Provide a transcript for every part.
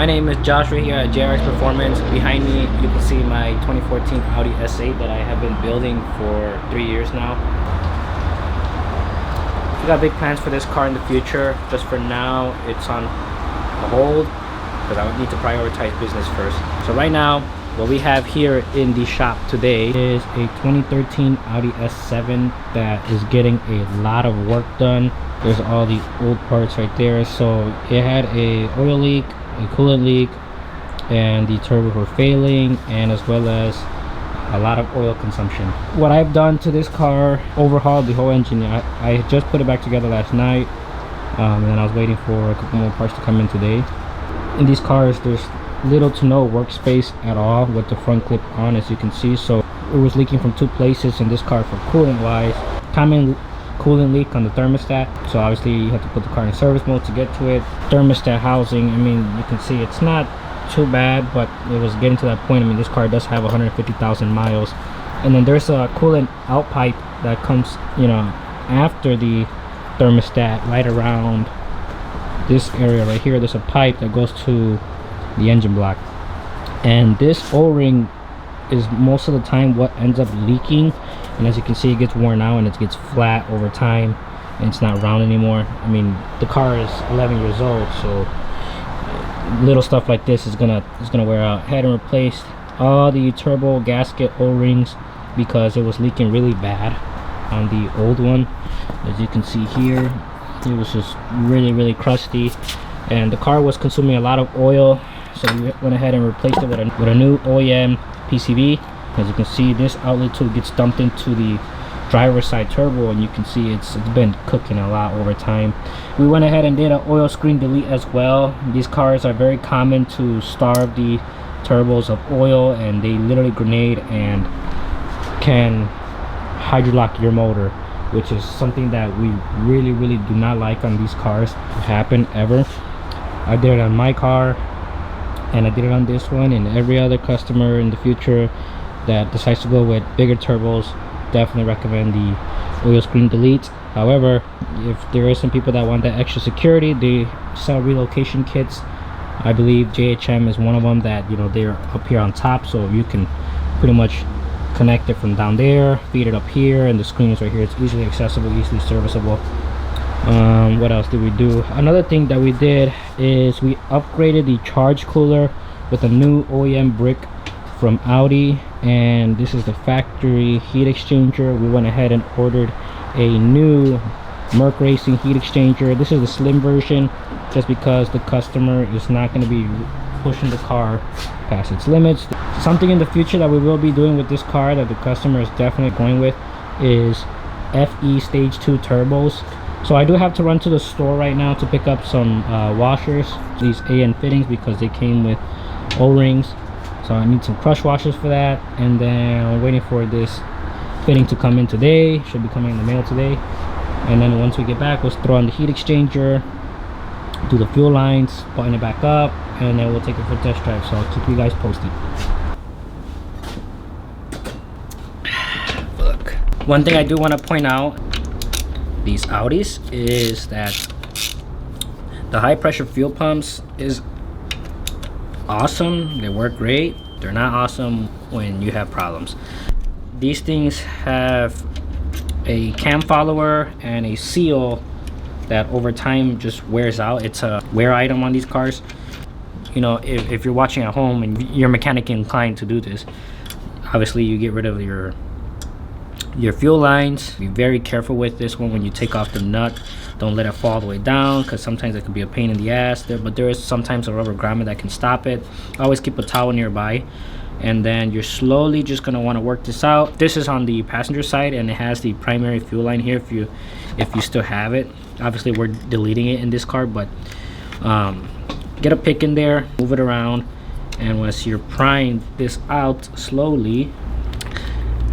name is Joshua here at JRX Performance. Behind me, you can see my 2014 Audi S8 that I have been building for 3 years now. We got big plans for this car in the future. Just for now, it's on hold because I need to prioritize business first. So right now, what we have here in the shop today is a 2013 Audi S7 that is getting a lot of work done. There's all the old parts right there. So it had a oil leak, a coolant leak, and the turbos were failing, and as well as a lot of oil consumption. What I've done to this car, overhauled the whole engine. I just put it back together last night, and then I was waiting for a couple more parts to come in today. In these cars, there's little to no workspace at all with the front clip on, as you can see. So it was leaking from two places in this car for coolant wise. Common coolant leak on the thermostat, so obviously you have to put the car in service mode to get to it. Thermostat housing, I mean, you can see it's not too bad, but it was getting to that point. I mean, this car does have 150,000 miles. And then there's a coolant out pipe that comes, you know, after the thermostat, right around this area right here. There's a pipe that goes to the engine block, and this O-ring is most of the time what ends up leaking. And as you can see, it gets worn out and it gets flat over time, and it's not round anymore. I mean, the car is 11 years old, so little stuff like this is gonna wear out. Had and replaced all the turbo gasket O-rings because it was leaking really bad on the old one. As you can see here, it was just really crusty, and the car was consuming a lot of oil. So we went ahead and replaced it with a new OEM PCV. As you can see, this outlet tube gets dumped into the driver's side turbo, and you can see it's been cooking a lot over time. We went ahead and did an oil screen delete as well. These cars are very common to starve the turbos of oil, and they literally grenade and can hydrolock your motor, which is something that we really do not like on these cars to happen ever. I did it on my car, and I did it on this one, and every other customer in the future that decides to go with bigger turbos, definitely recommend the oil screen delete. However, if there is some people that want that extra security, they sell relocation kits. I believe JHM is one of them that, you know, they're up here on top, so you can pretty much connect it from down there, feed it up here, and the screen is right here. It's easily accessible, easily serviceable. What else did we do? Another thing that we did is we upgraded the charge cooler with a new OEM brick from Audi, and this is the factory heat exchanger. We went ahead and ordered a new Merc Racing heat exchanger. This is the slim version, just because the customer is not going to be pushing the car past its limits. Something in the future that we will be doing with this car that the customer is definitely going with is FE stage 2 turbos. So I do have to run to the store right now to pick up some washers, these AN fittings, because they came with O-rings. So I need some crush washers for that, and then I'm waiting for this fitting to come in today. Should be coming in the mail today. And then once we get back, we'll throw on the heat exchanger, do the fuel lines, button it back up, and then we'll take it for a test drive. So I'll keep you guys posted. Look, one thing I do want to point out these Audis is that the high pressure fuel pumps is awesome. They work great. They're not awesome when you have problems. These things have a cam follower and a seal that over time just wears out. It's a wear item on these cars. You know, if you're watching at home and you're mechanically inclined to do this, obviously you get rid of your fuel lines. Be very careful with this one when you take off the nut. Don't let it fall all the way down, because sometimes it can be a pain in the ass there, but there is sometimes a rubber grommet that can stop it. Always keep a towel nearby, and then you're slowly just going to want to work this out. This is on the passenger side, and it has the primary fuel line here if you still have it. Obviously we're deleting it in this car, but get a pick in there, move it around, and once you're prying this out slowly,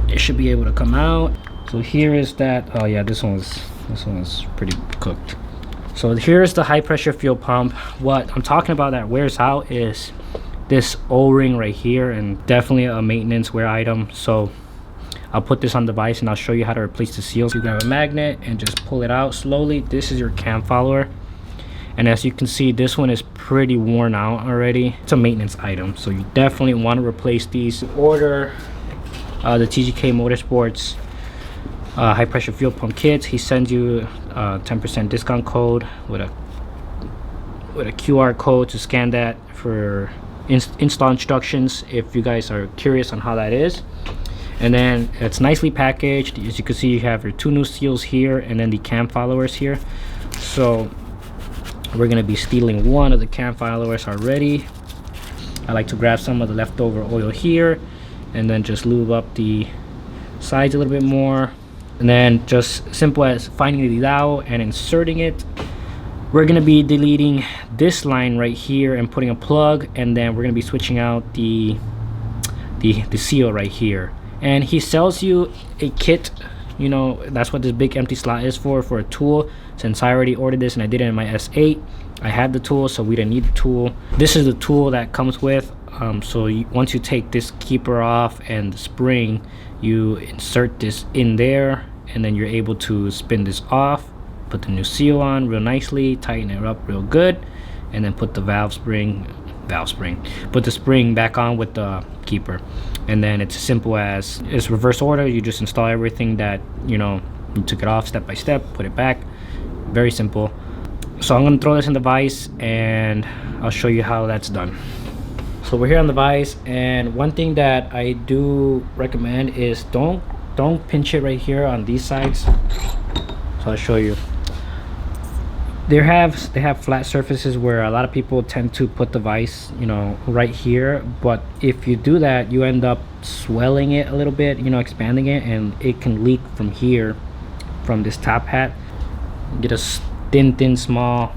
it should be able to come out. So here is that. Oh yeah, this one was pretty cooked. So here's the high pressure fuel pump. What I'm talking about that wears out is this O-ring right here, and definitely a maintenance wear item. So I'll put this on the device and I'll show you how to replace the seals. You grab a magnet and just pull it out slowly. This is your cam follower, And as you can see, this one is pretty worn out already. It's a maintenance item, so you definitely want to replace these. Order the TGK Motorsports high pressure fuel pump kits. He sends you a 10% discount code with a QR code to scan that for install instructions if you guys are curious on how that is. And then it's nicely packaged. As you can see, you have your 2 new seals here and then the cam followers here. So we're gonna be stealing one of the cam followers already. I like to grab some of the leftover oil here and then just lube up the sides a little bit more. And then just simple as finding the dowel and inserting it. We're gonna be deleting this line right here and putting a plug, and then we're gonna be switching out the seal right here. And he sells you a kit, you know, that's what this big empty slot is for a tool. Since I already ordered this and I did it in my S8, I had the tool, so we didn't need the tool. This is the tool that comes with. Once you take this keeper off and the spring, you insert this in there, and then you're able to spin this off, put the new seal on real nicely, tighten it up real good, and then put the put the spring back on with the keeper. And then it's as simple as, it's reverse order. You just install everything that, you know, you took it off step by step, put it back. Very simple. So I'm gonna throw this in the vise and I'll show you how that's done. So we're here on the vise, and one thing that I do recommend is don't pinch it right here on these sides. So I'll show you. They have flat surfaces where a lot of people tend to put the vise, you know, right here. But if you do that, you end up swelling it a little bit, you know, expanding it, and it can leak from here, from this top hat. Get a thin small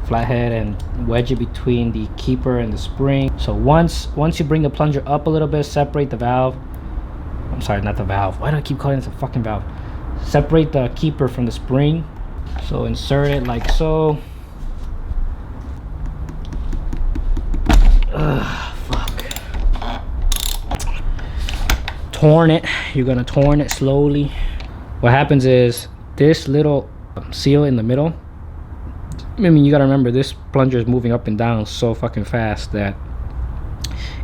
flathead and wedge it between the keeper and the spring. So once you bring the plunger up a little bit, separate the valve. I'm sorry, not the valve. Why do I keep calling this a fucking valve? Separate the keeper from the spring. So insert it like so. Fuck. Torn it. You're gonna torn it slowly. What happens is this little seal in the middle, I mean, you gotta remember, this plunger is moving up and down so fucking fast that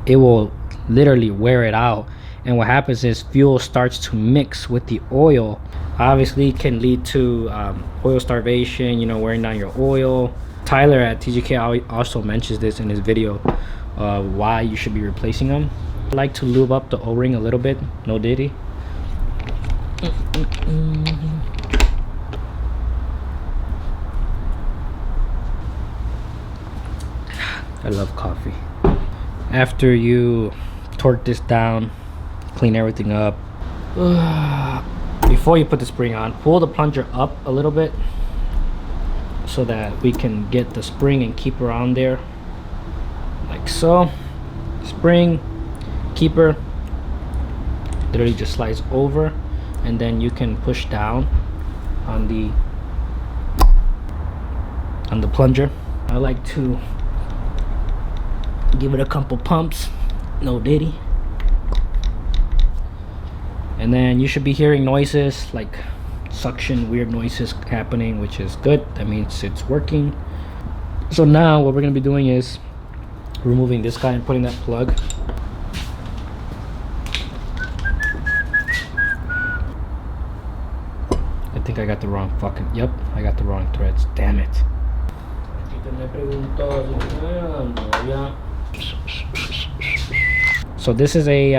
it will literally wear it out. And what happens is fuel starts to mix with the oil. Obviously it can lead to oil starvation, you know, wearing down your oil. Tyler at TGK also mentions this in his video, why you should be replacing them. I like to lube up the O-ring a little bit. No diddy. I love coffee. After you torque this down, clean everything up, before you put the spring on, pull the plunger up a little bit so that we can get the spring and keeper on there, like so. Spring, keeper literally just slides over, and then you can push down on the plunger. I like to give it a couple pumps, no diddy. And then you should be hearing noises like suction, weird noises happening, which is good. That means it's working. So now what we're gonna be doing is removing this guy and putting that plug. I think I got the wrong fucking, yep, I got the wrong threads, damn it. So this is a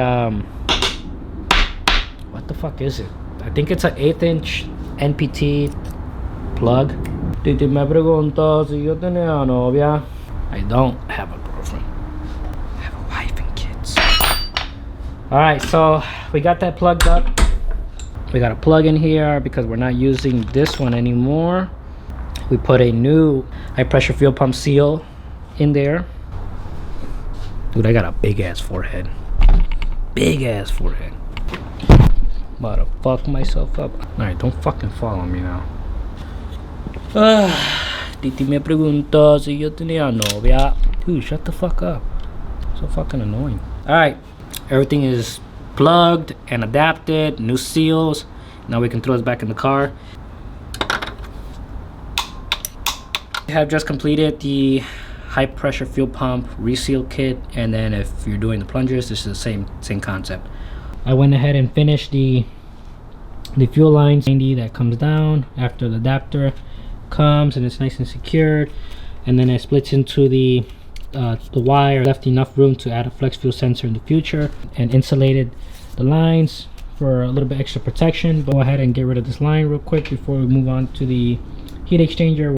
what the fuck is it? I think it's an 1/8 inch NPT plug. I don't have a girlfriend. I have a wife and kids. Alright, so we got that plugged up. We got a plug in here because we're not using this one anymore. We put a new high pressure fuel pump seal in there. Dude, I got a big ass forehead. Big ass forehead. About to fuck myself up. Alright, don't fucking follow me now. Titi me preguntó si yo tenía novia. Dude, shut the fuck up. So fucking annoying. Alright, everything is plugged and adapted. New seals. Now we can throw this back in the car. We have just completed the high pressure fuel pump reseal kit, and then if you're doing the plungers, this is the same concept. I went ahead and finished the fuel lines that comes down after the adapter comes, and it's nice and secured, and then it splits into the wire. Left enough room to add a flex fuel sensor in the future, and insulated the lines for a little bit extra protection. But go ahead and get rid of this line real quick before we move on to the heat exchanger.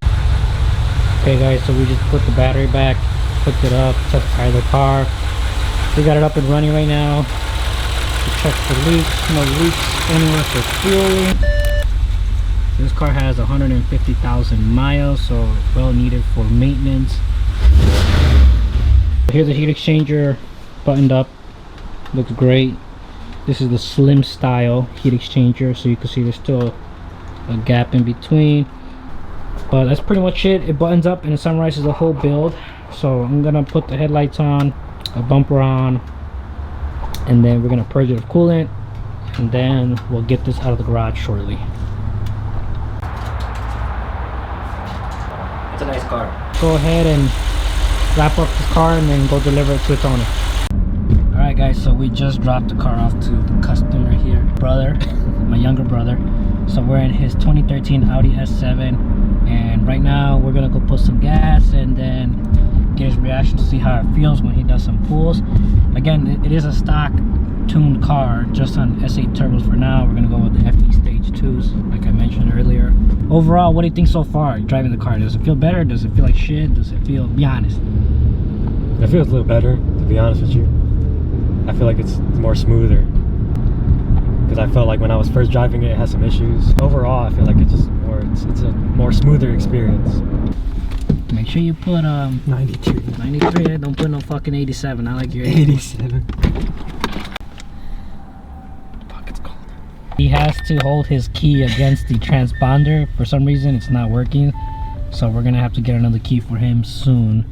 Okay guys, so we just put the battery back, hooked it up, test drive the car. We got it up and running right now. We check for leaks, no leaks anywhere for fueling. This car has 150,000 miles, so well needed for maintenance. Here's the heat exchanger buttoned up, looks great. This is the slim style heat exchanger, so you can see there's still a gap in between. But that's pretty much it. It buttons up and it summarizes the whole build. So I'm gonna put the headlights on, a bumper on, and then we're gonna purge it of coolant, and then we'll get this out of the garage shortly. It's a nice car. Go ahead and wrap up this car and then go deliver it to its owner. Alright guys, so we just dropped the car off to the customer here, brother, my younger brother. So we're in his 2013 Audi S7, and right now we're gonna go put some gas and then get his reaction to see how it feels when he does some pulls. Again, it is a stock tuned car just on S8 turbos for now. We're gonna go with the FE stage 2s like I mentioned earlier. Overall, what do you think so far driving the car? Does it feel better? Does it feel like shit? Does it feel, be honest? It feels a little better, to be honest with you. I feel like it's more smoother, because I felt like when I was first driving it, it had some issues. Overall, I feel like it's just more, it's a more smoother experience. Make sure you put 93. 93. Don't put no fucking 87. I like your 87. Fuck, it's cold. He has to hold his key against the transponder. For some reason, it's not working. So we're gonna have to get another key for him soon.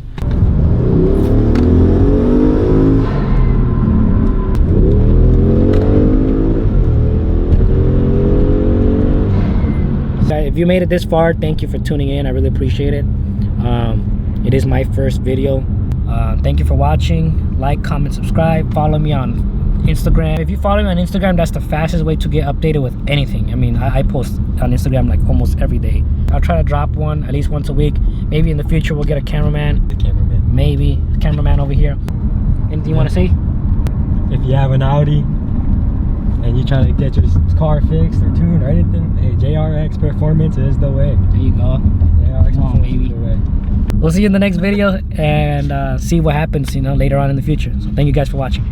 If you made it this far, thank you for tuning in. I really appreciate it. It is my first video. Thank you for watching. Like, comment, subscribe. Follow me on Instagram. If you follow me on Instagram, that's the fastest way to get updated with anything. I mean, I post on Instagram like almost every day. I'll try to drop one at least once a week. Maybe in the future we'll get a cameraman. The cameraman. Maybe a cameraman over here. Anything you want to say? If you have an Audi and you try to get your car fixed or tuned or anything, hey, JRX Performance is the way. There you go. JRX Come on, baby. is the way. We'll see you in the next video and see what happens, later on in the future. So thank you guys for watching.